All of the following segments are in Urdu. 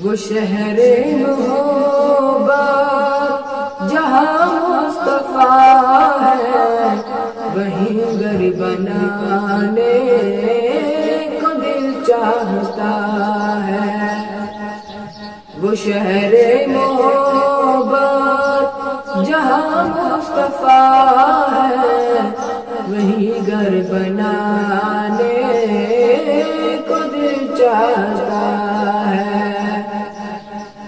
وہ شہر محبت جہاں مصطفیٰ ہے، وہیں گھر بنانے کو دل چاہتا ہے۔ وہ شہر محبت جہاں مصطفیٰ ہے، وہیں گھر بنانے کو دل چاہتا ہے۔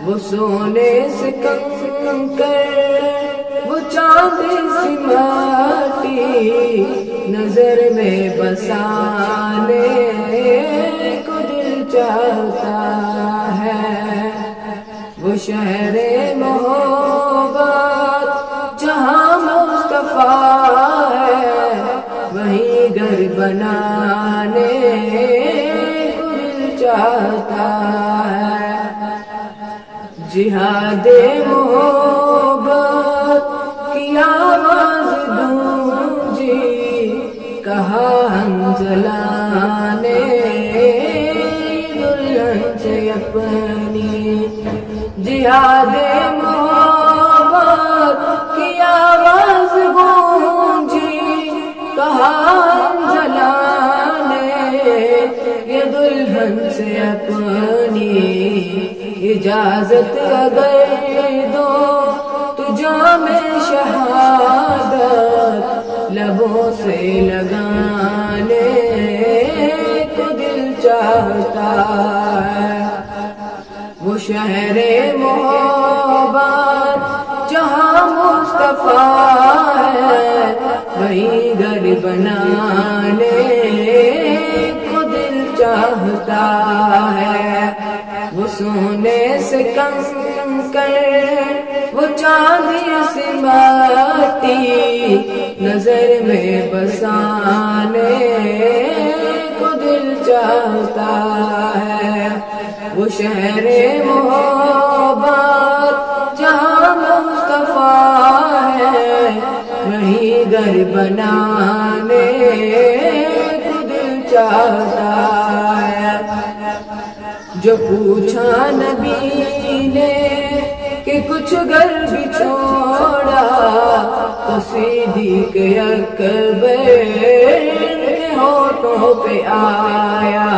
وہ سونے سے کنکر، وہ چاند سی مٹی، نظر میں بسانے کو دل چاہتا ہے۔ وہ شہر محبت جہاں مصطفیٰ ہے، وہیں گھر بنانے کو دل چاہتا ہے۔ جہاد محبت کی آواز گونجی، کہا حنظلہ نے دلہن سے اپنی۔ جہاد محبت کی آواز گونجی، کہا حنظلہ نے یہ دلہن سے اپنی۔ اجازت اگر دو تو جام شہادت لبوں سے لگانے کو دل چاہتا ہے۔ وہ شہر محبت جہاں مصطفیٰ ہے، وہیں گھر بنانے کو دل چاہتا ہے۔ وہ سونے سے کنکر، وہ چاندی سی مٹی، نظر میں بسانے کو دل چاہتا ہے۔ وہ شہر محبت جہاں مصطفیٰ ہے، وہیں گھر بنانے کو دل چاہتا ہے۔ جو پوچھا نبی نے کہ کچھ گھر بھی چھوڑا، تو صدیق اکبر کے ہونٹوں پہ آیا۔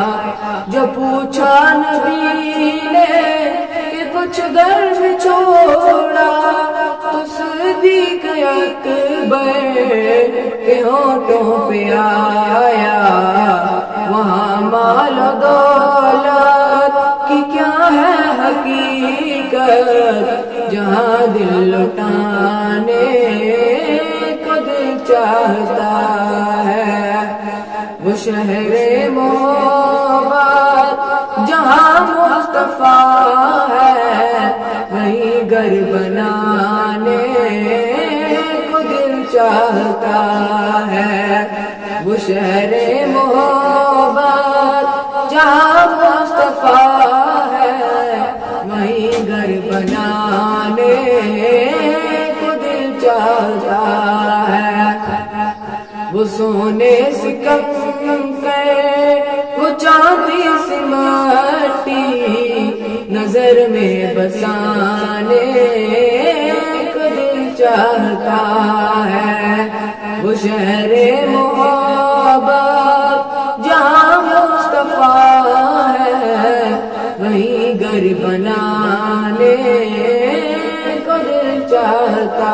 جو پوچھا نبی نے کہ کچھ گھر بھی چھوڑا، تو صدیق اکبر کے ہونٹوں پہ آیا۔ وہاں مال و دولت کی کیا ہے حقیقت، جہاں دل لٹانے کو دل چاہتا ہے۔ وہ شہر محبت جہاں مصطفیٰ ہے، وہیں گھر بنانے کو دل چاہتا ہے۔ وہ شہر محبت جہاں مصطفیٰ ہے، وہیں گھر بنانے کو دل چاہتا ہے۔ وہ سونے سے کنکر، وہ چاندی سی مٹی، نظر میں بسانے کو دل چاہتا ہے۔ وہ شہر محبت جہاں مصطفیٰ ہے، وہیں گھر بنانے کو دل چاہتا